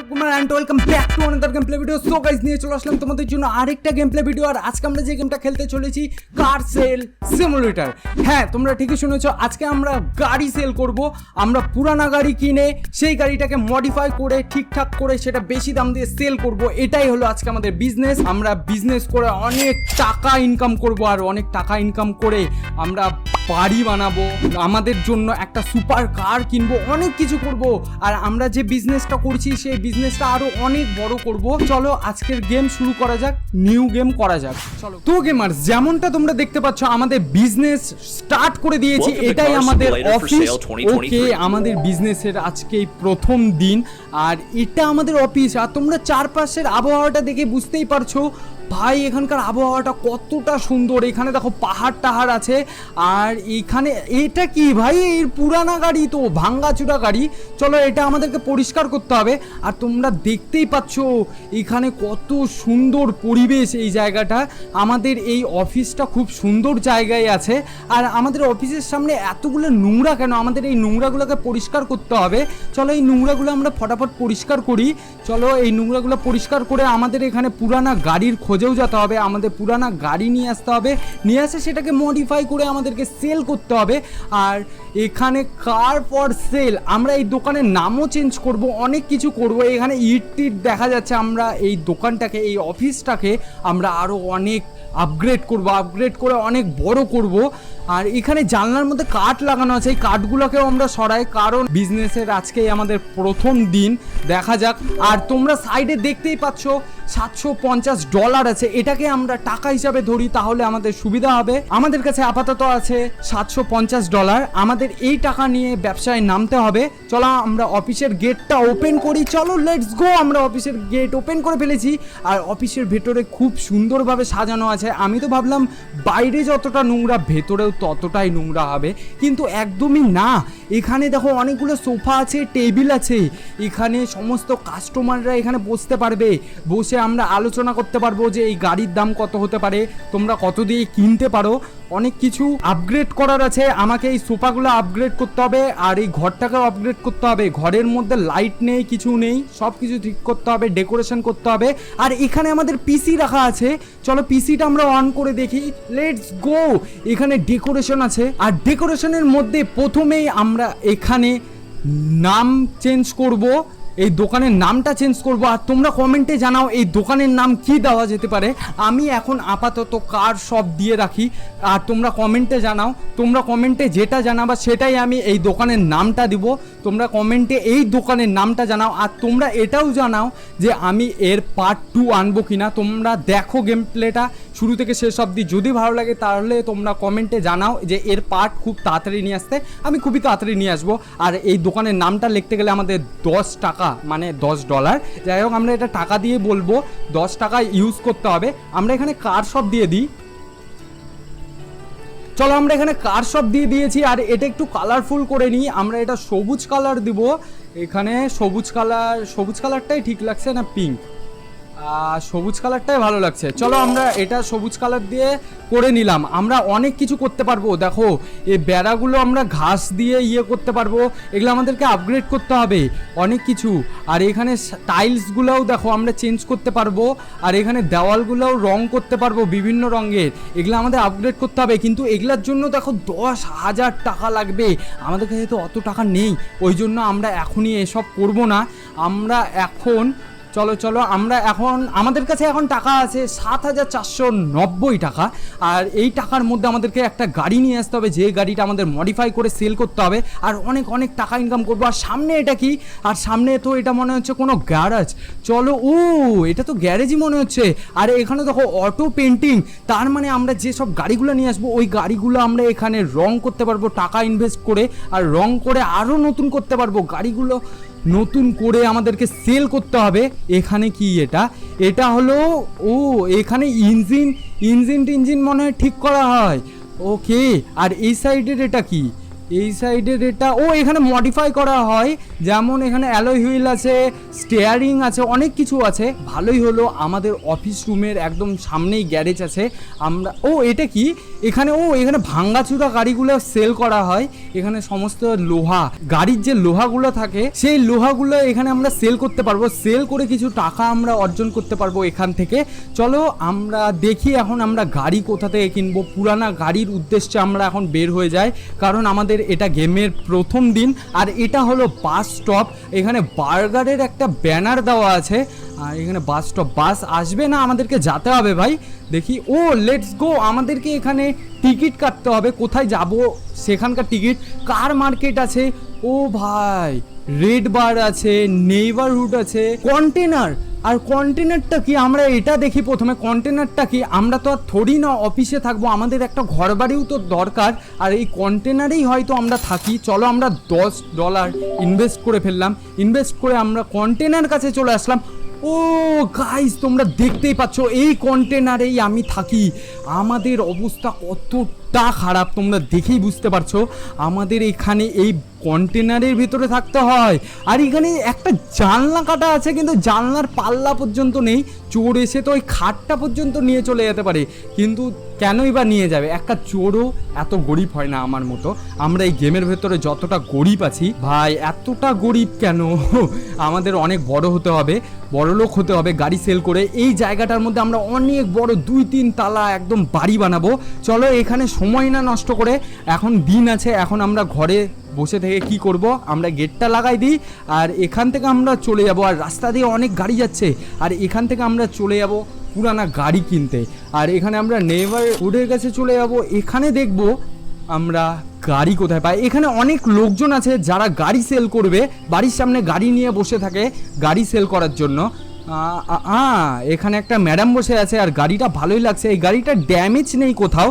Kumar and welcome back to another game play video. So guys নিয়ে চলে আসলাম তোমাদের জন্য আরেকটা গেম প্লে ভিডিও। আর আজকে আমরা যে গেমটা খেলতে চলেছি কার সেল সিমুলেটর। হ্যাঁ, তোমরা ঠিকই শুনেছো, আজকে আমরা গাড়ি সেল করব। আমরা পুরানা গাড়ি কিনে সেই গাড়িটাকে মডিফাই করে ঠিকঠাক করে সেটা বেশি দাম দিয়ে সেল করব। এটাই হলো আজকে আমাদের বিজনেস। আমরা বিজনেস করে অনেক টাকা ইনকাম করব, আর অনেক টাকা ইনকাম করে আমরা বাড়ি বানাবো, আমাদের জন্য একটা সুপার কার কিনবো, অনেক কিছু করব। আর আমরা যে বিজনেসটা করছি সেই বিজনেসটা আরো অনেক বড় করব। চলো আজকের গেম শুরু করা যাক, নিউ গেম করা যাক। চলো তো গেমার্স, যেমনটা তোমরা দেখতে পাচ্ছ আমাদের বিজনেস স্টার্ট করে দিয়েছি। এটাই আমাদের অফিস। ওকে, আমাদের বিজনেসের আজকে প্রথম দিন আর এটা আমাদের অফিস। আর তোমরা চারপাশের আবহাওয়াটা দেখে বুঝতেই পারছো ভাই এখানকার আবহাওয়াটা কতটা সুন্দর। এখানে দেখো পাহাড় টাহাড় আছে। আর এখানে এটা কি ভাই, এর পুরানা গাড়ি তো, ভাঙ্গাচুরা গাড়ি। চলো এটা আমাদেরকে পরিষ্কার করতে হবে। আর তোমরা দেখতেই পাচ্ছ এখানে কত সুন্দর পরিবেশ এই জায়গাটা। আমাদের এই অফিসটা খুব সুন্দর জায়গায় আছে। আর আমাদের অফিসের সামনে এতগুলো নোংরা কেন? আমাদের এই নোংরাগুলোকে পরিষ্কার করতে হবে। চলো এই নোংরাগুলো আমরা ফটাফট পরিষ্কার করি। চলো এই নোংরাগুলো পরিষ্কার করে আমাদের এখানে পুরানা গাড়ির খোঁজেও যেতে হবে। আমাদের পুরানা গাড়ি নিয়ে আসতে হবে, নিয়ে আসে সেটাকে মডিফাই করে আমাদেরকে সেল করতে হবে। আর এখানে কার ফর সেল, আমরা এই দোকানের নামও চেঞ্জ করব, অনেক কিছু করব। এখানে ইট টিট দেখা যাচ্ছে। আমরা এই দোকানটাকে, এই অফিসটাকে আমরা আরও অনেক আপগ্রেড করব, আপগ্রেড করে অনেক বড় করব। আর এখানে জানলার মধ্যে কাঠ লাগানো আছে, এই কাঠগুলোকেও আমরা সরাই, কারণ বিজনেসের আজকেই আমাদের প্রথম দিন। দেখা যাক। আর তোমরা সাইডে দেখতেই পাচ্ছ $750 আছে। এটাকে আমরা টাকা হিসাবে ধরি তাহলে আমাদের সুবিধা হবে। আমাদের কাছে আপাতত আছে $750। আমাদের এই টাকা নিয়ে ব্যবসায় নামতে হবে। চলো আমরা অফিসের গেটটা ওপেন করি। চলো লেটস গো। আমরা অফিসের গেট ওপেন করে ফেলেছি। আর অফিসের ভেতরে খুব সুন্দরভাবে সাজানো আছে। আমি তো ভাবলাম বাইরে যতটা নোংরা ভেতরেও ততটাই নোংরা হবে, কিন্তু একদমই না। এখানে দেখো অনেকগুলো সোফা আছে, টেবিল আছে। এখানে সমস্ত কাস্টমাররা এখানে বসতে পারবে, বসে আমরা আলোচনা করতে পারবো যে এই গাড়ির দাম কত হতে পারে, তোমরা কত দিয়ে কিনতে পারো। অনেক কিছু আপগ্রেড করার আছে। আমাকে এই সোফাগুলো আপগ্রেড করতে হবে, আর এই ঘরটাকেও আপগ্রেড করতে হবে। ঘরের মধ্যে লাইট নেই, কিছু নেই, সব কিছু ঠিক করতে হবে, ডেকোরেশন করতে হবে। আর এখানে আমাদের পিসি রাখা আছে। চলো পিসিটা আমরা অন করে দেখি। Let's go. এখানে ডেকোরেশন আছে। আর ডেকোরেশনের মধ্যে প্রথমেই আমরা এখানে নাম চেঞ্জ করব, এই দোকানের নামটা চেঞ্জ করব। আর তোমরা কমেন্টে জানাও এই দোকানের নাম কি দেওয়া যেতে পারে। আমি এখন আপাতত কার শপ দিয়ে রাখি। আর তোমরা কমেন্টে জানাও, তোমরা কমেন্টে যেটা জানাবা সেটাই আমি এই দোকানের নামটা দিব। তোমরা কমেন্টে এই দোকানের নামটা জানাও। আর তোমরা এটাও জানাও যে আমি এর পার্ট 2 আনবো কিনা। তোমরা দেখো গেম প্লেটা শুরু থেকে শেষ অবধি, যদি ভালো লাগে তাহলে তোমরা কমেন্টে জানাও যে এর পার্ট খুব তাড়াতাড়ি নিয়ে আসতে। আমি খুবই তাড়াতাড়ি নিয়ে আসবো। আর এই দোকানের নামটা লিখতে গেলে আমাদের $10, মানে $10। যাই হোক, আমরা এটা টাকা দিয়ে বলবো, $10 ইউজ করতে হবে। আমরা এখানে কার শপ দিয়ে দিই। চলো আমরা এখানে কার শপ দিয়ে দিয়েছি। আর এটা একটু কালারফুল করে নিই। আমরা এটা সবুজ কালার দিব। এখানে সবুজ কালারটাই ঠিক লাগছে না পিঙ্ক? সবুজ কালারটাই ভালো লাগছে। চলো আমরা এটা সবুজ কালার দিয়ে করে নিলাম। আমরা অনেক কিছু করতে পারবো। দেখো এই বেড়াগুলো আমরা ঘাস দিয়ে ইয়ে করতে পারবো। এগুলো আমাদেরকে আপগ্রেড করতে হবে অনেক কিছু। আর এখানে টাইলসগুলোও দেখো আমরা চেঞ্জ করতে পারবো। আর এখানে দেওয়ালগুলোও রং করতে পারবো বিভিন্ন রঙের। এগুলো আমাদের আপগ্রেড করতে হবে, কিন্তু এগুলোর জন্য দেখো $10,000 টাকা লাগবে। আমাদের কাছে তো অত টাকা নেই, ওই জন্য আমরা এখনই এসব করব না। আমরা এখন চলো আমরা এখন, আমাদের কাছে এখন টাকা আছে $7,490 টাকা। আর এই টাকার মধ্যে আমাদেরকে একটা গাড়ি নিয়ে আসতে হবে, যে গাড়িটা আমাদের মডিফাই করে সেল করতে হবে। আর অনেক অনেক টাকা ইনকাম করবো। আর সামনে এটা কি? আর সামনে তো এটা মনে হচ্ছে কোনো গ্যারেজ। চলো, এটা তো গ্যারেজই মনে হচ্ছে। আর এখানে দেখো অটো পেন্টিং, তার মানে আমরা যেসব গাড়িগুলো নিয়ে আসবো ওই গাড়িগুলো আমরা এখানে রং করতে পারবো টাকা ইনভেস্ট করে। আর রং করে আরও নতুন করতে পারবো গাড়িগুলো। নতুন করে আমাদেরকে সেল করতে হবে। এখানে কি এটা হলো এখানে ইঞ্জিন মনে হয় ঠিক করা হয়। ওকে। আর এই সাইডের এটা কি? এই সাইডের এটা এখানে মডিফাই করা হয়। যেমন এখানে অ্যালয় হুইল আছে, স্টিয়ারিং আছে, অনেক কিছু আছে। ভালোই হলো, আমাদের অফিস রুমের একদম সামনেই গ্যারেজ আছে। আমরা এটা কি? এখানে এখানে ভাঙ্গাচুরা গাড়িগুলো সেল করা হয়। এখানে সমস্ত লোহা, গাড়ির যে লোহাগুলো থাকে সেই লোহাগুলো এখানে আমরা সেল করতে পারবো। সেল করে কিছু টাকা আমরা অর্জন করতে পারবো এখান থেকে। চলো আমরা দেখি এখন আমরা গাড়ি কোথা থেকে কিনবো। পুরানা গাড়ির উদ্দেশ্যে আমরা এখন বের হয়ে যাই, কারণ আমাদের এটা গেমের প্রথম দিন। আর এটা হলো বাস স্টপ। এখানে বার্গারের একটা ব্যানার দেওয়া আছে, আর এখানে বাস স্টপ। বাস আসবে না, আমাদেরকে যেতে হবে ভাই। দেখি, লেটস গো। আমাদেরকে এখানে টিকিট কাটতে হবে, কোথায় যাব সেখানকার টিকিট। কার মার্কেট আছে, ভাই রেড বার আছে, নেইবারহুড আছে, কন্টেনার। আর কন্টেনারটা কি, আমরা এটা দেখি প্রথমে। কন্টেনারটা কি, আমরা তো আর থোড়ি না অফিসে থাকবো, আমাদের একটা ঘর বাড়িও তো দরকার। আর এই কন্টেনারেই হয়তো আমরা থাকি। চলো আমরা $10 ইনভেস্ট করে ফেললাম। ইনভেস্ট করে আমরা কন্টেনার কাছে চলে আসলাম। গাইস, তোমরা দেখতেই পাচ্ছ এই কন্টেনারেই আমি থাকি। আমাদের অবস্থা কতটা খারাপ তোমরা দেখেই বুঝতে পারছো। আমাদের এখানে এই কন্টেনারের ভিতরে থাকতে হয়। আর এখানে একটা জানলা কাটা আছে, কিন্তু জানলার পাল্লা পর্যন্ত নেই। চোর এসে তো ওই খাটটা পর্যন্ত নিয়ে চলে যেতে পারে, কিন্তু কেনই বা নিয়ে যাবে? একটা চোরও এত গরিব হয় না আমার মতো। আমরা এই গেমের ভেতরে যতটা গরিব আছি ভাই, এতটা গরিব কেন? আমাদের অনেক বড় হতে হবে, বড় লোক হতে হবে গাড়ি সেল করে। এই জায়গাটার মধ্যে আমরা অনেক বড় 2-3 তালা একদম বাড়ি বানাবো। চলো এখানে সময় না নষ্ট করে, এখন দিন আছে, এখন আমরা ঘরে বসে থেকে কি করব, আমরা গেটটা লাগাই দিই। আর এখান থেকে আমরা চলে যাব। আর রাস্তা দিয়ে অনেক গাড়ি যাচ্ছে, আর এখান থেকে আমরা চলে যাব পুরানা গাড়ি কিনতে। আর এখানে আমরা নেইবারহুডের কাছে চলে যাব। এখানে দেখব আমরা গাড়ি কোথায় পাই। এখানে অনেক লোকজন আছে যারা গাড়ি সেল করবে, বাড়ির সামনে গাড়ি নিয়ে বসে থাকে গাড়ি সেল করার জন্য। এখানে একটা ম্যাডাম বসে আছে, আর গাড়িটা ভালোই লাগছে। এই গাড়িটা ড্যামেজ নেই কোথাও।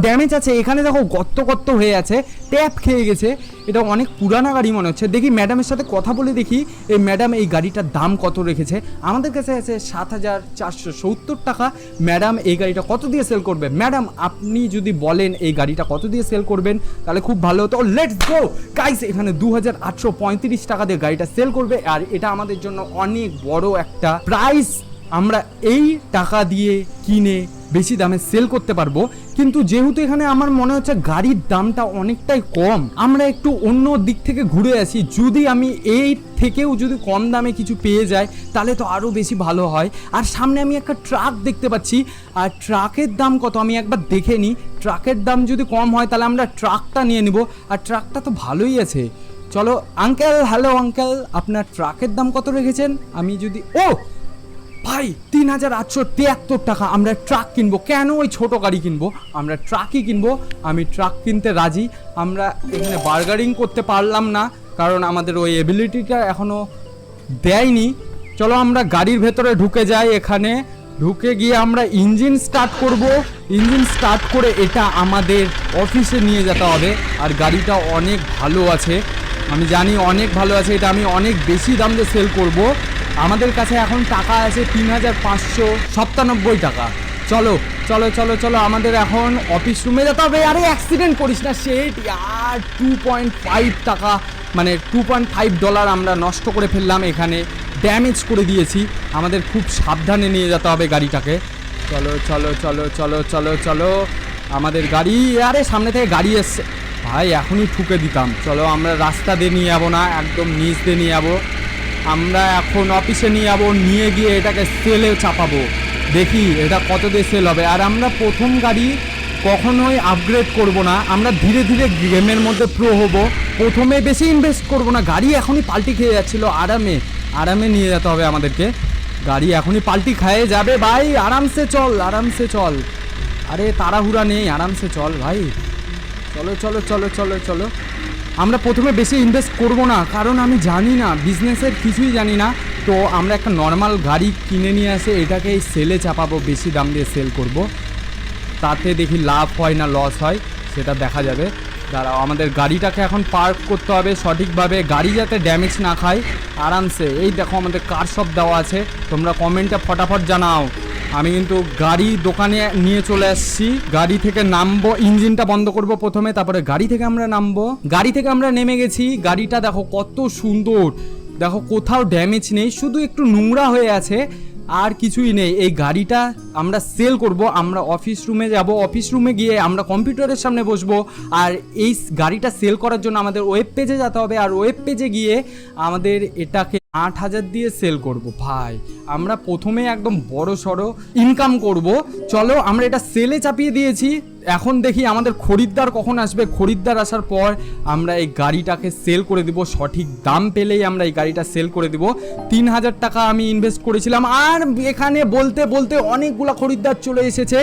ড্যামেজ আছে, এখানে দেখো গর্ত হয়ে আছে, ট্যাপ খেয়ে গেছে। এটা অনেক পুরানা গাড়ি মনে হচ্ছে। দেখি ম্যাডামের সাথে কথা বলে দেখি, এই ম্যাডাম এই গাড়িটার দাম কত রেখেছে। আমাদের কাছে আছে 7,470 টাকা। ম্যাডাম এই গাড়িটা কত দিয়ে সেল করবে? ম্যাডাম আপনি যদি বলেন এই গাড়িটা কত দিয়ে সেল করবেন তাহলে খুব ভালো হতো। লেটস গো গাইস, এখানে 2,835 টাকা দিয়ে গাড়িটা সেল করবে। আর এটা আমাদের জন্য অনেক বড় একটা প্রাইস। আমরা এই টাকা দিয়ে কিনে বেশি দামে সেল করতে পারবো। কিন্তু যেহেতু এখানে আমার মনে হচ্ছে গাড়ির দামটা অনেকটাই কম, আমরা একটু অন্য দিক থেকে ঘুরে আসি। যদি আমি এই থেকেও যদি কম দামে কিছু পেয়ে যাই তাহলে তো আরও বেশি ভালো হয়। আর সামনে আমি একটা ট্রাক দেখতে পাচ্ছি, আর ট্রাকের দাম কত আমি একবার দেখে নিই। ট্রাকের দাম যদি কম হয় তাহলে আমরা ট্রাকটা নিয়ে নিব। আর ট্রাকটা তো ভালোই আছে। চলো আঙ্কেল, হ্যালো আঙ্কেল, আপনার ট্রাকের দাম কত রেখেছেন? আমি যদি ভাই 3,873 টাকা। আমরা ট্রাক কিনবো, কেন ওই ছোট গাড়ি কিনবো? আমরা ট্রাকই কিনবো। আমি ট্রাক কিনতে রাজি। আমরা এখানে বার্গারিং করতে পারলাম না, কারণ আমাদের ওই এবিলিটিটা এখনো দেয়নি। চলো আমরা গাড়ির ভেতরে ঢুকে যাই। এখানে ঢুকে গিয়ে আমরা ইঞ্জিন স্টার্ট করব। ইঞ্জিন স্টার্ট করে এটা আমাদের অফিসে নিয়ে যেতে হবে। আর গাড়িটা অনেক ভালো আছে, আমি জানি অনেক ভালো আছে। এটা আমি অনেক বেশি দাম দিয়ে সেল করব। আমাদের কাছে এখন টাকা আছে 3,597 টাকা। চলো চলো চলো চলো, আমাদের এখন অফিস রুমে যেতে হবে। আরে অ্যাক্সিডেন্ট করিস না সেট, আর 2.5 টাকা মানে $2.5 আমরা নষ্ট করে ফেললাম, এখানে ড্যামেজ করে দিয়েছি। আমাদের খুব সাবধানে নিয়ে যেতে হবে গাড়িটাকে। চলো চলো চলো চলো চলো চলো, আমাদের গাড়ি, আরে সামনে থেকে গাড়ি এসছে ভাই, এখনই ঠুকে দিতাম। চলো আমরা রাস্তা দিয়ে নিয়ে যাবো না, একদম নিচ দিয়ে নিয়ে যাবো। আমরা এখন অফিসে নিয়ে যাবো, নিয়ে গিয়ে এটাকে সেলে চাপাবো। দেখি এটা কত দিয়ে সেল হবে। আর আমরা প্রথম গাড়ি কখনোই আপগ্রেড করব না, আমরা ধীরে ধীরে গেমের মধ্যে প্রো হব। প্রথমে বেশি ইনভেস্ট করব না। গাড়ি এখনই পাল্টি খেয়ে যাচ্ছিলো, আরামে আরামে নিয়ে যেতে হবে আমাদেরকে। গাড়ি এখনই পাল্টি খেয়ে যাবে ভাই, আরামসে চল আরামসে চল। আরে তাড়াহুড়া নেই, আরামসে চল ভাই। চলো চলো চলো চলো চলো, আমরা প্রথমে বেশি ইনভেস্ট করব না, কারণ আমি জানি না, বিজনেসের কিছুই জানি না। তো আমরা একটা নর্মাল গাড়ি কিনে নিয়ে আসে এটাকে এই সেলে চাপাবো, বেশি দাম দিয়ে সেল করব। তাতে দেখি লাভ হয় না লস হয় সেটা দেখা যাবে। দাঁড়াও, আমাদের গাড়িটাকে এখন পার্ক করতে হবে সঠিকভাবে, গাড়ি যাতে ড্যামেজ না খায় আরামসে। এই দেখো আমাদের কার সব দেওয়া আছে, তোমরা কমেন্টে ফটাফট জানাও। আমি কিন্তু গাড়ি দোকানে নিয়ে চলে আসছি। গাড়ি থেকে নামবো, ইঞ্জিনটা বন্ধ করব প্রথমে, তারপরে গাড়ি থেকে আমরা নামবো। গাড়ি থেকে আমরা নেমে গেছি। গাড়িটা দেখো কত সুন্দর, দেখো কোথাও ড্যামেজ নেই, শুধু একটু নোংরা হয়ে আছে, আর কিছুই নেই। এই গাড়িটা আমরা সেল করব। আমরা অফিস রুমে যাব, অফিস রুমে গিয়ে আমরা কম্পিউটারের সামনে বসবো, আর এই গাড়িটা সেল করার জন্য আমাদের ওয়েব পেজে যেতে হবে, আর ওয়েব পেজে গিয়ে আমাদের এটাকে 8,000 দিয়ে সেল করব। ভাই আমরা প্রথমে একদম বড় সড়ো ইনকাম করব। চলো আমরা এটা সেলে চাপিয়ে দিয়েছি, এখন দেখি আমাদের খরিদ্দার কখন আসবে। খরিদ্দার আসার পর আমরা এই গাড়িটাকে সেল করে দিব, সঠিক দাম পেলেই আমরা এই গাড়িটা সেল করে দিব। 3,000 টাকা আমি ইনভেস্ট করেছিলাম, আর এখানে বলতে বলতে অনেকগুলো খরিদ্দার চলে এসেছে।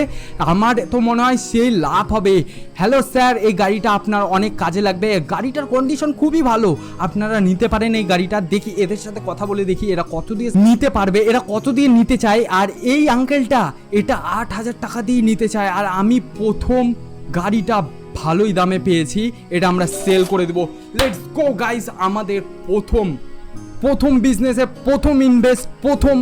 আমার তো মনে হয় সেই লাভ হবে। হ্যালো স্যার, এই গাড়িটা আপনার অনেক কাজে লাগবে, গাড়িটার কন্ডিশন খুবই ভালো, আপনারা নিতে পারেন এই গাড়িটা। দেখি এদের সাথে কথা বলে দেখি এরা কত দিয়ে নিতে পারবে, এরা কত দিয়ে নিতে চায়। আর এই আঙ্কেলটা এটা 8,000 টাকা দিয়ে নিতে চায়, আর আমি প্রথম গাড়িটা ভালোই দামে পেয়েছি, এটা আমরা সেল করে দেব। লেটস গো গাইস, আমাদের প্রথম বিজনেসে প্রথম ইনভেস্ট, প্রথম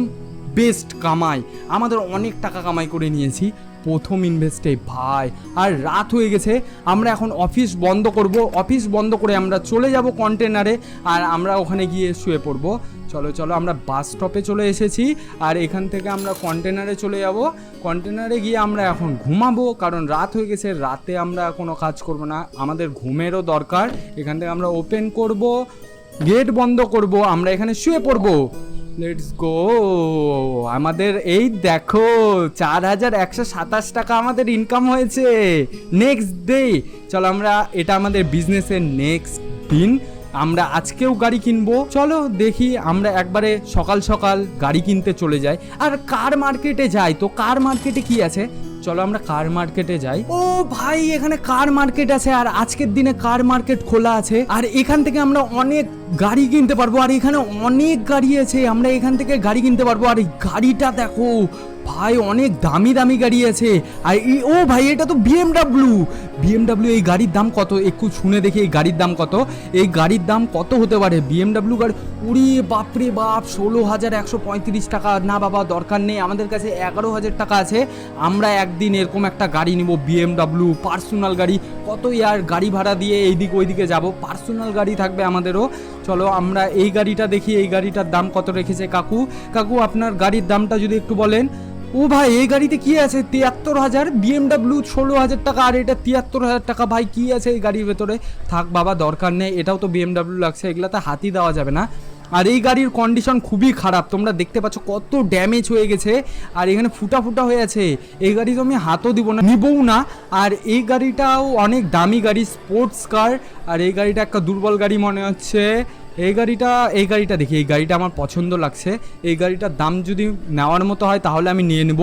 বেস্ট কামাই, আমাদের অনেক টাকা কামাই করে নিয়েছি প্রথম ইনভেস্টে ভাই। আর রাত হয়ে গেছে, আমরা এখন অফিস বন্ধ করব, অফিস বন্ধ করে আমরা চলে যাব কন্টেনারে, আর আমরা ওখানে গিয়ে শুয়ে পড়ব। চলো চলো আমরা বাস স্টপে চলে এসেছি, আর এখান থেকে আমরা কন্টেনারে চলে যাব। কন্টেনারে গিয়ে আমরা এখন ঘুমাবো, কারণ রাত হয়ে গেছে, রাতে আমরা কোনো কাজ করব না, আমাদের ঘুমেরও দরকার। এখান থেকে আমরা ওপেন করব, গেট বন্ধ করব, আমরা এখানে শুয়ে পড়বো। লেটস গো, আমাদের এই দেখো 4,127 টাকা আমাদের ইনকাম হয়েছে নেক্সট ডে। চলো আমরা, এটা আমাদের বিজনেসের নেক্সট দিন, আমরা আজকেও গাড়ি কিনবো। চলো দেখি আমরা একবারে সকাল সকাল গাড়ি কিনতে চলে যাই, আর কার মার্কেটে যাই। তো কার মার্কেটে কি আছে, চলো আমরা কার মার্কেটে যাই। ও ভাই, এখানে কার মার্কেট আছে, আর আজকের দিনে কার মার্কেট খোলা আছে, আর এখান থেকে আমরা অনেক গাড়ি কিনতে পারবো। আর এখানে অনেক গাড়ি আছে, আমরা এখান থেকে গাড়ি কিনতে পারবো। আর এই গাড়িটা দেখো ভাই, অনেক দামি দামি গাড়ি আছে। আর ও ভাই, এটা তো বিএমডাব্লিউ। এই গাড়ির দাম কত একটু শুনে দেখি, এই গাড়ির দাম কত, এই গাড়ির দাম কত হতে পারে বিএমডাব্লিউ গাড়ি। উড়ি বাপরে বাপ, 16,135 টাকা। না বাবা, দরকার নেই, আমাদের কাছে 11,000 টাকা আছে। আমরা একদিন এরকম একটা গাড়ি নিব, বিএমডাব্লিউ পার্সোনাল গাড়ি। কত ইয়ার গাড়ি ভাড়া দিয়ে এইদিক ওইদিকে যাব, পার্সোনাল গাড়ি থাকবে আমাদেরও। চলো আমরা এই গাড়িটা দেখি, এই গাড়িটার দাম কত রেখেছে কাকু। আপনার গাড়ির দামটা যদি একটু বলেন। ও ভাই, এই গাড়িতে কি আছে, 73,000। বিএমডাব্লিউ 16,000 টাকা, আর এটা 73,000 টাকা। ভাই কি আছে এই গাড়ির ভেতরে, থাক বাবা দরকার নেই, এটাও তো বিএমডাব্লিউ লাগছে, এগুলাতে হাতই দেওয়া যাবে না। আর এই গাড়ির কন্ডিশন খুবই খারাপ, তোমরা দেখতে পাচ্ছ কত ড্যামেজ হয়ে গেছে, আর এখানে ফুটা ফুটা হয়ে আছে। এই গাড়ি তো আমি হাতও দিব না, নিবও না। আর এই গাড়িটাও অনেক দামি গাড়ি, স্পোর্টস কার। আর এই গাড়িটা একটা দুর্বল গাড়ি মনে হচ্ছে। এই গাড়িটা দেখি, এই গাড়িটা আমার পছন্দ লাগছে। এই গাড়িটার দাম যদি নেওয়ার মতো হয় তাহলে আমি নিয়ে নেব।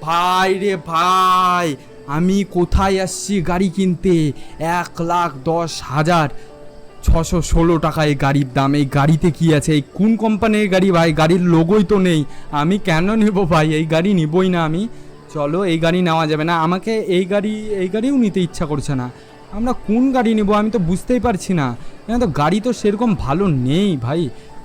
ভাই রে ভাই, আমি কোথায় আসছি গাড়ি কিনতে, 1,10,616 টাকা এই গাড়ির দাম। এই গাড়িতে কি আছে, এই কোন কোম্পানির গাড়ি ভাই, গাড়ির লোগোই তো নেই। আমি কেন নেব ভাই, এই গাড়ি নিবই না আমি। চলো এই গাড়ি নেওয়া যাবে না, আমাকে এই গাড়িও নিতে ইচ্ছা করছে না। আমরা কোন গাড়ি নেব আমি তো বুঝতেই পারছি না, তো গাড়ি তো সেরকম ভালো নেই ভাই।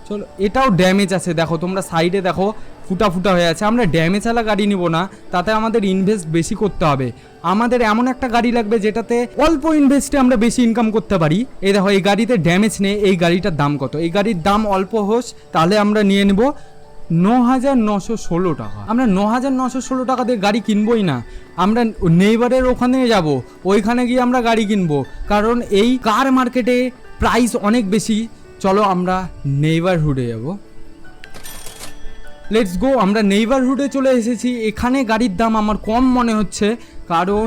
চলো, এটাও ড্যামেজ আছে, দেখো তোমরা সাইডে দেখো ফুটা ফুটা হয়ে আছে। আমরা ড্যামেজওয়ালা গাড়ি নিব না, তাতে আমাদের ইনভেস্ট বেশি করতে হবে। আমাদের এমন একটা গাড়ি লাগবে যেটাতে অল্প ইনভেস্টে আমরা বেশি ইনকাম করতে পারি। এই দেখো, এই গাড়িতে ড্যামেজ নেই। এই গাড়িটার দাম কত, এই গাড়ির দাম অল্প হোস, তাহলে আমরা নিয়ে নেব 9,916 টাকা। আমরা 9,916 টাকা দিয়ে গাড়ি কিনবই না, আমরা নেইবারের ওখানে যাব, ওইখানে গিয়ে আমরা গাড়ি কিনবো, কারণ এই কার মার্কেটে প্রাইস অনেক বেশি। চলো আমরা নেইবারহুডে যাব। লেটস গো, আমরা নেইবারহুডে চলে এসেছি। এখানে গাড়ির দাম আমার কম মনে হচ্ছে, কারণ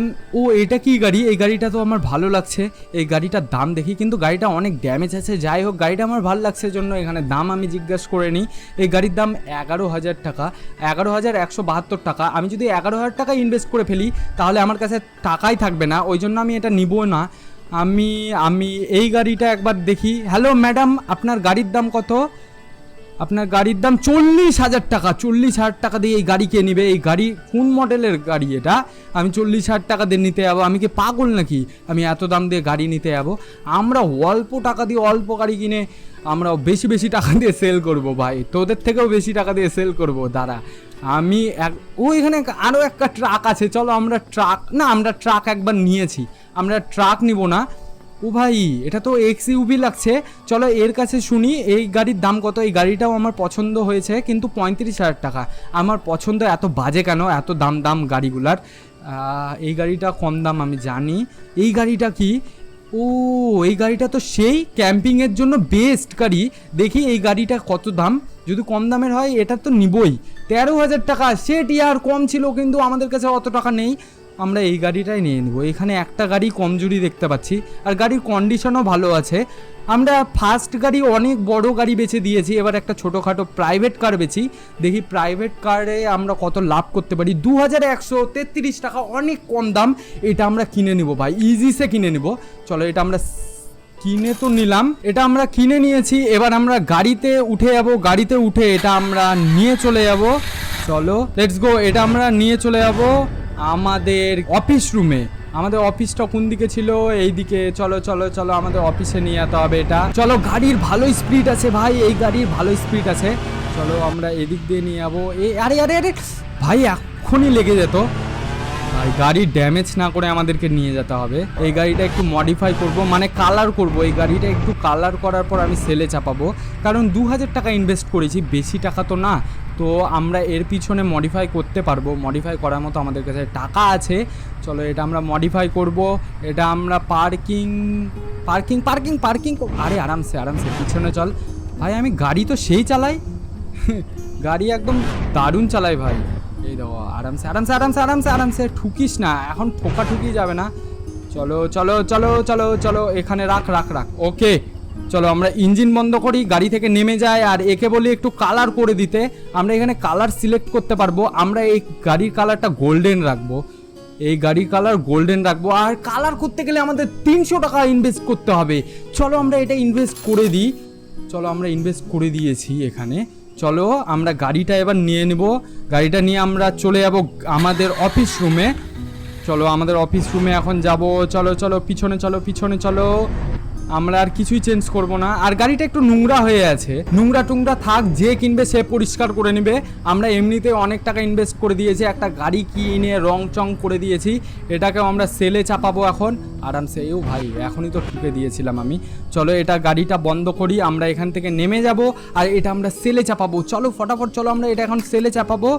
এটা কি গাড়ি, এই গাড়িটা তো আমার ভালো লাগছে। এই গাড়িটার দাম দেখি, কিন্তু গাড়িটা অনেক ড্যামেজ আছে। যাই হোক, গাড়িটা আমার ভালো লাগছে জন্য এখানে দাম আমি জিজ্ঞাসা করে নিই। এই গাড়ির দাম 11,000 টাকা, 11,172 টাকা। আমি যদি 11,000 টাকা ইনভেস্ট করে ফেলি তাহলে আমার কাছে টাকাই থাকবে না, ওই জন্য আমি এটা নিব না। আমি এই গাড়িটা একবার দেখি। হ্যালো ম্যাডাম, আপনার গাড়ির দাম কত? আপনার গাড়ির দাম 40,000 টাকা। 40,000 টাকা দিয়ে এই গাড়ি কে নিবে? এই গাড়ি কোন মডেলের গাড়ি এটা? আমি 40,000 টাকা দিয়ে নিতে যাবো? আমি কি পাগল নাকি আমি এত দাম দিয়ে গাড়ি নিতে যাবো? আমরা অল্প টাকা দিয়ে অল্প গাড়ি কিনে আমরা বেশি বেশি টাকা দিয়ে সেল করব ভাই, তোদের থেকেও বেশি টাকা দিয়ে সেল করব। দাঁড়া, আমি এখানে আরও একটা ট্রাক আছে, চলো আমরা ট্রাক একবার নিয়েছি, আমরা ট্রাক নিব না। ও ভাই, এটা তো এক্সইউভি লাগছে। চলো এর কাছে শুনি এই গাড়ির দাম কত। এই গাড়িটাও আমার পছন্দ হয়েছে, কিন্তু 35,000 টাকা। আমার পছন্দ এত বাজে কেন, এত দাম গাড়িগুলার। এই গাড়িটা কম দাম আমি জানি। এই গাড়িটা কি? ও, এই গাড়িটা তো সেই ক্যাম্পিংয়ের জন্য বেস্ট গাড়ি। দেখি এই গাড়িটা কত দাম। যদি কম দামের হয় এটা তো নিবই। 13,000 টাকা। সেট ইয়ার কম ছিল, কিন্তু আমাদের কাছে অত টাকা নেই। আমরা এই গাড়িটাই নিয়ে নেব। এখানে একটা গাড়ি কমজোরি দেখতে পাচ্ছি, আর গাড়ির কন্ডিশনও ভালো আছে। আমরা ফার্স্ট গাড়ি অনেক বড় গাড়ি বেছে দিয়েছি, এবার একটা ছোটোখাটো প্রাইভেট কার বেছি। দেখি প্রাইভেট কারে আমরা কত লাভ করতে পারি। 2133 টাকা, অনেক কম দাম। এটা আমরা কিনে নিব ভাই, ইজিসে কিনে নিব। চলো এটা আমরা কিনে তো নিলাম, এটা আমরা কিনে নিয়েছি। এবার আমরা গাড়িতে উঠে যাব। গাড়িতে উঠে এটা আমরা নিয়ে চলে যাব। চলো লেটস গো, এটা আমরা নিয়ে চলে যাব আমাদের অফিস রুমে। আমাদের অফিসটা কোন দিকে ছিল? এই দিকে। চলো চলো চলো, আমাদের অফিসে নিয়ে যেতে হবে এটা। চলো, গাড়ির ভালো স্পিড আছে ভাই, এই গাড়ির ভালো স্পিড আছে। চলো আমরা এদিক দিয়ে নিয়ে যাবো। আরে আরে আরে ভাই, এখনই লেগে যেত ভাই। গাড়ি ড্যামেজ না করে আমাদেরকে নিয়ে যেতে হবে। এই গাড়িটা একটু মডিফাই করব, মানে কালার করব। এই গাড়িটা একটু কালার করার পর আমি সেলে চাপাবো, কারণ 2000 টাকা ইনভেস্ট করেছি, বেশি টাকা তো না। তো আমরা এর পিছনে মডিফাই করতে পারবো, মডিফাই করার মতো আমাদের কাছে টাকা আছে। চলো এটা আমরা মডিফাই করব। এটা আমরা পার্কিং পার্কিং পার্কিং পার্কিং আরে আরামসে আরামসে পিছনে চল ভাই। আমি গাড়ি তো সেই চালাই, গাড়ি একদম দারুণ চালাই ভাই। এই দেখো, আরামসে আরামসে আরামসে আরামসে আরামসে, ঠুকিস না, এখন ঠুকি যাবে না। চলো চলো চলো চলো চলো, এখানে রাখ রাখ রাখ। ওকে, চলো আমরা ইঞ্জিন বন্ধ করি, গাড়ি থেকে নেমে যাই। আর একে বলি একটু কালার করে দিতে। আমরা এখানে কালার সিলেক্ট করতে পারবো। আমরা এই গাড়ির কালারটা গোল্ডেন রাখবো, এই গাড়ির কালার গোল্ডেন রাখবো। আর কালার করতে গেলে আমাদের 300 টাকা ইনভেস্ট করতে হবে। চলো আমরা এটা ইনভেস্ট করে দিই। চলো আমরা ইনভেস্ট করে দিয়েছি এখানে। চলো আমরা গাড়িটা এবার নিয়ে নেব। গাড়িটা নিয়ে আমরা চলে যাব আমাদের অফিস রুমে। চলো আমাদের অফিস রুমে এখন যাব। চলো চলো পিছনে চলো, পিছনে চলো। আমরা আর কিছুই চেঞ্জ করব না। আর গাড়িটা একটু নোংরা হয়ে আছে, নোংরা টুংরা থাক, যে কিনবে সে পরিষ্কার করে নেবে। আমরা এমনিতে অনেক টাকা ইনভেস্ট করে দিয়েছি, একটা গাড়ি কিনে রং চং করে দিয়েছি। এটাকেও আমরা সেলে চাপাবো এখন আরামসে। এও ভাই, এখনই তো ঠুকে দিয়েছিলাম আমি। চলো এটা গাড়িটা বন্ধ করি, আমরা এখান থেকে নেমে যাব। আর এটা আমরা সেলে চাপাবো। চলো ফটাফট চলো, আমরা এটা এখন সেলে চাপাবো।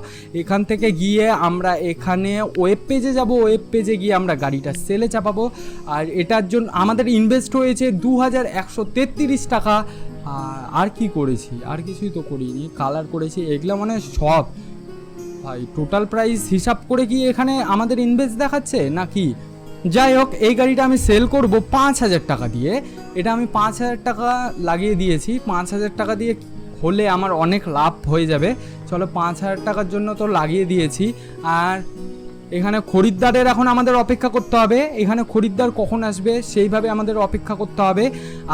এখান থেকে গিয়ে আমরা এখানে ওয়েব পেজে যাব। ওয়েব পেজে গিয়ে আমরা গাড়িটা সেলে চাপাবো। আর এটার জন্য আমাদের ইনভেস্ট হয়েছে 2133 টাকা। আর কি করেছি? আর কিছুই তো করিনি, কালার করেছি, এগুলো মানে সব ভাই। টোটাল প্রাইস হিসাব করে কি এখানে আমাদের ইনভেস্ট দেখাচ্ছে নাকি? যাই হোক, এই গাড়িটা আমি সেল করব 5,000 টাকা দিয়ে। এটা আমি 5,000 টাকা লাগিয়ে দিয়েছি। 5,000 টাকা দিয়ে হলে আমার অনেক লাভ হয়ে যাবে। চলো 5,000 টাকার জন্য তো লাগিয়ে দিয়েছি। আর এখানে খরিদ্দারের এখন আমাদের অপেক্ষা করতে হবে। এখানে খরিদ্দার কখন আসবে সেইভাবে আমাদের অপেক্ষা করতে হবে।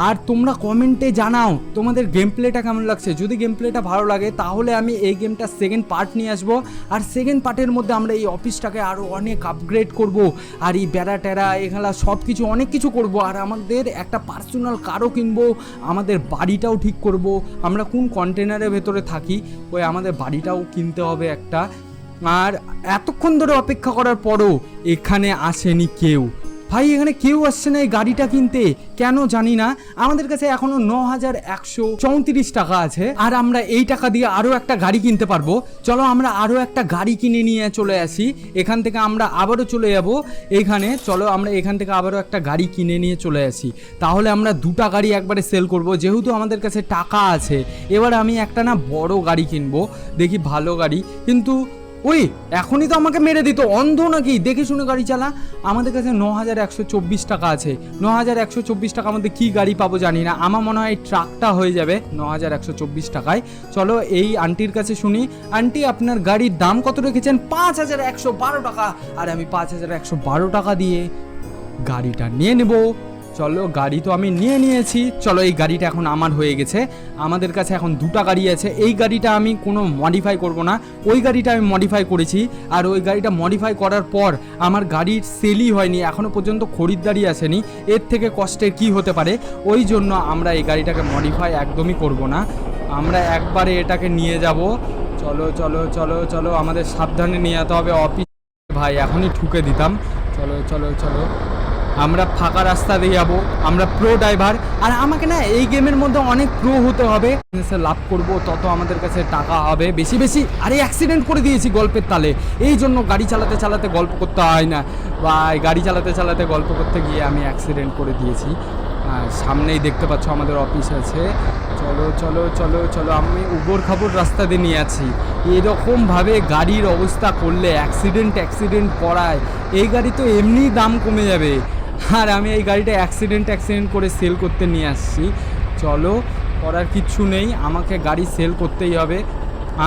আর তোমরা কমেন্টে জানাও তোমাদের গেম প্লেটা কেমন লাগছে। যদি গেম প্লেটা ভালো লাগে তাহলে আমি এই গেমটা সেকেন্ড পার্ট নিয়ে আসবো। আর সেকেন্ড পার্টের মধ্যে আমরা এই অফিসটাকে আরও অনেক আপগ্রেড করব। আর এই বেড়া টেরা এখানে সব কিছু অনেক কিছু করব। আর আমাদের একটা পার্সোনাল কারও কিনবো, আমাদের বাড়িটাও ঠিক করব। আমরা কোন কন্টেনারের ভেতরে থাকি, ওই আমাদের বাড়িটাও কিনতে হবে একটা। আর এতক্ষণ ধরে অপেক্ষা করার পরও এখানে আসেনি কেউ ভাই। এখানে কেউ আসছে না এই গাড়িটা কিনতে, কেন জানি না। আমাদের কাছে এখনো 9,134 টাকা আছে। আর আমরা এই টাকা দিয়ে আরও একটা গাড়ি কিনতে পারবো। চলো আমরা আরও একটা গাড়ি কিনে নিয়ে চলে আসি। এখান থেকে আমরা আবারও চলে যাব এখানে। চলো আমরা এখান থেকে আবারও একটা গাড়ি কিনে নিয়ে চলে আসি। তাহলে আমরা দুটা গাড়ি একবারে সেল করব, যেহেতু আমাদের কাছে টাকা আছে। এবার আমি একটা না বড় গাড়ি কিনবো, দেখি ভালো গাড়ি। কিন্তু ওই এখনই তো আমাকে মেরে দিত, অন্ধ নাকি? দেখে শুনে গাড়ি চালা। আমাদের কাছে 9,124 টাকা আছে। 9,124 টাকা মধ্যে কী গাড়ি পাবো জানি না। আমার মনে হয় ট্রাকটা হয়ে যাবে 9,124 টাকায়। চলো এই আন্টির কাছে শুনি। আন্টি, আপনার গাড়ির দাম কত রেখেছেন? 5,112 টাকা। আর আমি 5,112 টাকা দিয়ে গাড়িটা নিয়ে নেব। চলো গাড়ি তো আমি নিয়ে নিয়েছি। চলো এই গাড়িটা এখন আমার হয়ে গেছে। আমাদের কাছে এখন দুটা গাড়ি আছে। এই গাড়িটা আমি কোনো মডিফাই করব না, ওই গাড়িটা আমি মডিফাই করেছি। আর ওই গাড়িটা মডিফাই করার পর আমার গাড়ির সেলই হয়নি, এখনও পর্যন্ত খরিদ্দারি আসেনি। এর থেকে কষ্টের কি হতে পারে? ওই জন্য আমরা এই গাড়িটাকে মডিফাই একদমই করব না, আমরা একবারে এটাকে নিয়ে যাব। চলো চলো চলো চলো, আমাদের সাবধানে নিয়ে যেতে হবে অফিস। ভাই এখনই ঠুকে দিতাম। চলো চলো চলো আমরা ফাঁকা রাস্তা দিয়ে যাবো, আমরা প্রো ড্রাইভার। আর আমাকে না এই গেমের মধ্যে অনেক প্রো হতে হবে, লাভ করব তত আমাদের কাছে টাকা হবে বেশি বেশি। আরে অ্যাক্সিডেন্ট করে দিয়েছি গল্পের তালে, এই জন্য গাড়ি চালাতে চালাতে গল্প করতে হয় না ভাই, গাড়ি চালাতে চালাতে গল্প করতে গিয়ে আমি অ্যাক্সিডেন্ট করে দিয়েছি। সামনেই দেখতে পাচ্ছ আমাদের অফিস আছে, চলো চলো চলো চলো। আমি উবর খাবর রাস্তা দিয়ে নিয়ে আছি, এরকমভাবে গাড়ির অবস্থা করলে অ্যাক্সিডেন্ট করায় এই গাড়ি তো এমনি দাম কমে যাবে, আর আমি এই গাড়িটা অ্যাক্সিডেন্ট করে সেল করতে নিয়ে আসছি। চলো, করার কিচ্ছু নেই, আমাকে গাড়ি সেল করতেই হবে।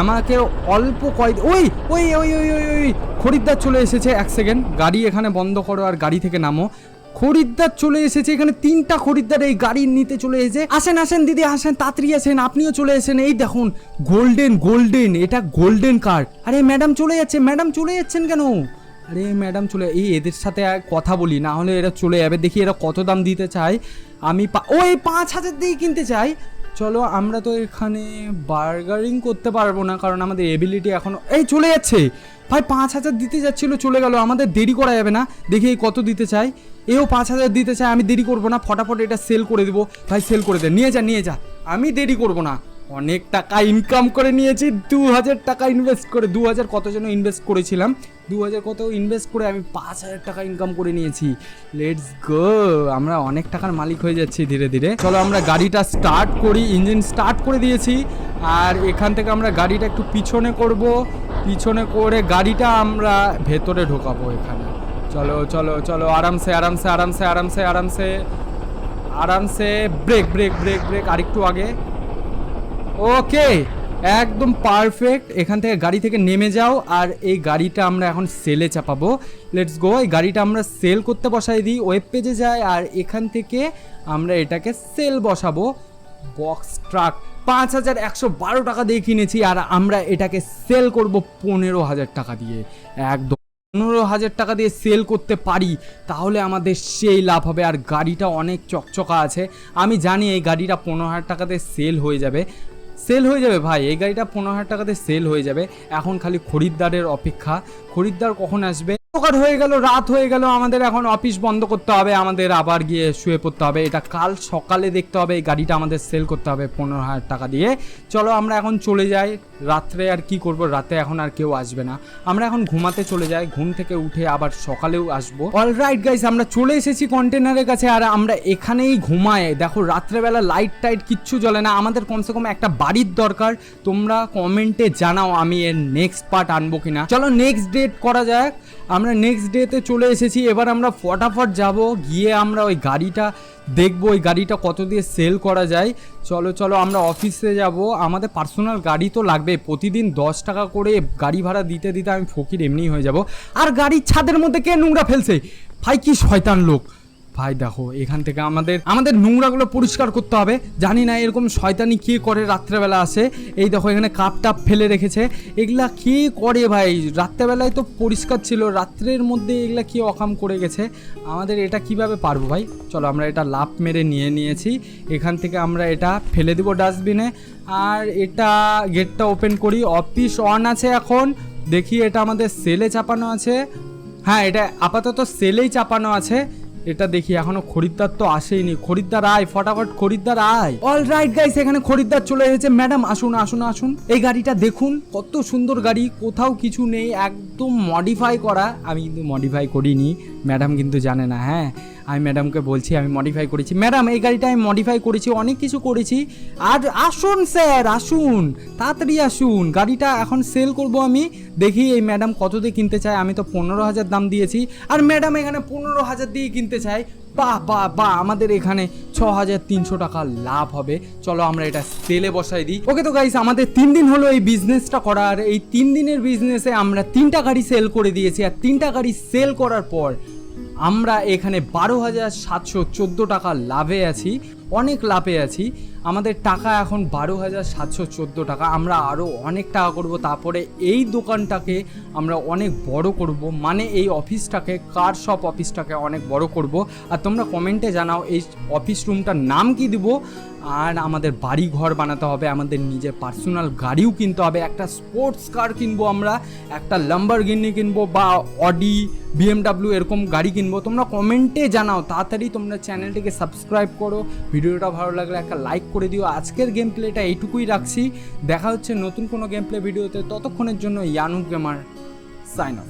আমাকে অল্প ওই ওই ওই ওই ওই ওই খরিদ্দার চলে এসেছে, এক সেকেন্ড, গাড়ি এখানে বন্ধ করো আর গাড়ি থেকে নামো। খরিদ্দার চলে এসেছে, এখানে 3টা খরিদ্দার এই গাড়ি নিতে চলে এসেছে। আসেন আসেন দিদি আসেন, তাড়াতাড়ি আসেন, আপনিও চলে এসেন। এই দেখুন গোল্ডেন, এটা গোল্ডেন কার। আরে ম্যাডাম চলে যাচ্ছেন কেন? আরে ম্যাডাম এদের সাথে কথা বলি, না হলে এরা চলে যাবে। দেখি এরা কত দাম দিতে চায়। আমি ওই 5,000 দিয়ে কিনতে চাই। চলো, আমরা তো এখানে বার্গারিং করতে পারবো না, কারণ আমাদের এবিলিটি এখনো। এই চলে যাচ্ছে ভাই, 5,000 দিতে যাচ্ছিল, চলে গেল। আমাদের দেরি করা যাবে না, দেখি এই কত দিতে চাই। এও 5,000 দিতে চায়, আমি দেরি করবো না, ফটাফট এটা সেল করে দেবো। ভাই সেল করে দে, নিয়ে যা, আমি দেরি করবো না। অনেক টাকা ইনকাম করে নিয়েছি, 2,000 টাকা ইনভেস্ট করে, 2,000 কত যেন ইনভেস্ট করেছিলাম, 2,000 কত ইনভেস্ট করে আমি 5,000 টাকা ইনকাম করে নিয়েছি। লেটস গো, আমরা অনেক টাকার মালিক হয়ে যাচ্ছি ধীরে ধীরে। চলো আমরা গাড়িটা স্টার্ট করি, ইঞ্জিন স্টার্ট করে দিয়েছি। আর এখান থেকে আমরা গাড়িটা একটু পিছনে করে গাড়িটা আমরা ভেতরে ঢোকাবো এখানে। চলো চলো চলো, আরামসে, ব্রেক, আরেকটু আগে। ওকে, একদম পারফেক্ট। এখান থেকে গাড়ি থেকে নেমে যাও, আর এই গাড়িটা আমরা এখন সেলে চাপাবো। লেটস গো, এই গাড়িটা আমরা সেল করতে বসাই দিই, ওয়েব পেজে যাই, আর এখান থেকে আমরা এটাকে সেল বসাবো। বক্স ট্রাক 5,112 টাকা দিয়ে কিনেছি, আর আমরা এটাকে সেল করব 15,000 টাকা দিয়ে। একদম 15,000 টাকা দিয়ে সেল করতে পারি তাহলে আমাদের সেই লাভ হবে। আর গাড়িটা অনেক চকচকা আছে, আমি জানি এই গাড়িটা 15,000 টাকাতে সেল হয়ে যাবে ভাই, এই গাড়িটা 15,000 টাকাতে সেল হয়ে যাবে। এখন খালি খরিদ্দারের অপেক্ষা, খরিদ্দার কখন আসবে। হয়ে গেল, রাত হয়ে গেল, আমাদের এখন অফিস বন্ধ করতে হবে, আমাদের আবার গিয়ে শুয়ে পড়তে হবে। এটা কাল সকালে দেখতে হবে, এই গাড়িটা আমাদের সেল করতে হবে 15,000 টাকা দিয়ে। চলো আমরা এখন চলে যাই, রাত্রে আর কি করব, রাতে এখন আর কেউ আসবে না, আমরা এখন ঘুমাতে চলে যাই, ঘুম থেকে উঠে আবার সকালেও আসবো। অলরাইট গাইস, আমরা চলে এসেছি কন্টেনারের কাছে, আর আমরা এখানেই ঘুমাই। দেখো রাত্রেবেলা লাইট টাইট কিচ্ছু জ্বলে না, আমাদের কমসে কম একটা বাড়ির দরকার। তোমরা কমেন্টে জানাও আমি এর নেক্সট পার্ট আনবো কিনা। চলো নেক্সট ডেট করা যাক, আমরা নেক্সট ডেতে চলে এসেছি। এবার আমরা ফটাফট যাব, গিয়ে আমরা ওই গাড়িটা দেখবো, ওই গাড়িটা কত দিয়ে সেল করা যায়। চলো আমরা অফিসে যাব, আমাদের পার্সোনাল গাড়ি তো লাগবে, প্রতিদিন 10 টাকা করে গাড়ি ভাড়া দিতে আমি ফকির এমনিই হয়ে যাব। আর গাড়ির ছাদের মধ্যে কে নোংরা ফেলছে ভাই, কি শয়তান লোক ভাই। দেখো এখান থেকে আমাদের নোংরাগুলো পরিষ্কার করতে হবে, জানি না এরকম শয়তানি কে করে রাত্রেবেলা আসে। এই দেখো এখানে কাপ টাপ ফেলে রেখেছে, এগুলা কে করে ভাই, রাত্রেবেলায় তো পরিষ্কার ছিল, রাত্রের মধ্যে এগুলা কি অকাম করে গেছে। আমাদের এটা কিভাবে পারবো ভাই। চলো আমরা এটা লাফ মেরে নিয়েছি, এখান থেকে আমরা এটা ফেলে দেবো ডাস্টবিনে। আর এটা গেটটা ওপেন করি, অফিস অন আছে এখন, দেখি এটা আমাদের সেলে চাপানো আছে। হ্যাঁ, এটা আপাতত সেলেই চাপানো আছে, এটা দেখি। এখনো খরিদ্দার তো আসেইনি, খরিদ্দার আয়, ফটাফট খরিদ্দার আয়। অলরাইট গাইস, এখানে খরিদ্দার চলে এসেছে। ম্যাডাম আসুন, এই গাড়িটা দেখুন, কত সুন্দর গাড়ি, কোথাও কিছু নেই, একদম মডিফাই করা। আমি কিন্তু মডিফাই করিনি, ম্যাডাম কিন্তু জানে না। হ্যাঁ, আমি ম্যাডামকে বলছি আমি মডিফাই করেছি। ম্যাডাম এই গাড়িটা আমি মডিফাই করেছি, অনেক কিছু করেছি। আর আসুন স্যার, আসুন, তাড়াতাড়ি আসুন, গাড়িটা এখন সেল করব আমি। দেখি এই ম্যাডাম কত দিয়ে কিনতে চায়, আমি তো 15,000 দাম দিয়েছি, আর ম্যাডাম এখানে 15,000 দিয়ে কিনতে চায়। বাহ, আমাদের এখানে 6,300 টাকা লাভ হবে। চলো আমরা এটা সেলে বসাই দিই। ওকে তো গাইস, আমাদের 3 দিন হলো এই বিজনেসটা করার। এই 3 দিনের বিজনেসে আমরা 3টা গাড়ি সেল করে দিয়েছি, আর 3টা গাড়ি সেল করার পর আমরা এখানে 12,714 টাকা লাভে আছি। অনেক লাভে আছি। আমাদের টাকা এখন 12,714 টাকা। আমরা আরও অনেক টাকা করব, তারপরে এই দোকানটাকে আমরা অনেক বড় করব, মানে এই অফিসটাকে, কার শপ অফিসটাকে অনেক বড় করব। আর তোমরা কমেন্টে জানাও এই অফিস রুমটার নাম কি দিব। আর আমাদের বাড়ি ঘর বানাতে হবে, আমাদের নিজের পার্সোনাল গাড়িও কিনতে হবে, একটা স্পোর্টস কার কিনবো, আমরা একটা লাম্বরগিনি কিনবো বা অডি BMW এরকম গাড়ি কিনবো। তোমরা কমেন্টে জানাও, তাড়াতাড়ি তোমরা চ্যানেলটিকে সাবস্ক্রাইব করো, ভিডিওটা ভালো লাগলে একটা লাইক করে দিও। আজকের গেম প্লেটা এইটুকুই রাখছি, দেখা হচ্ছে নতুন কোনো গেম প্লে ভিডিওতে। ততক্ষণের জন্য ইয়ানুক গেমার সাইন অফ।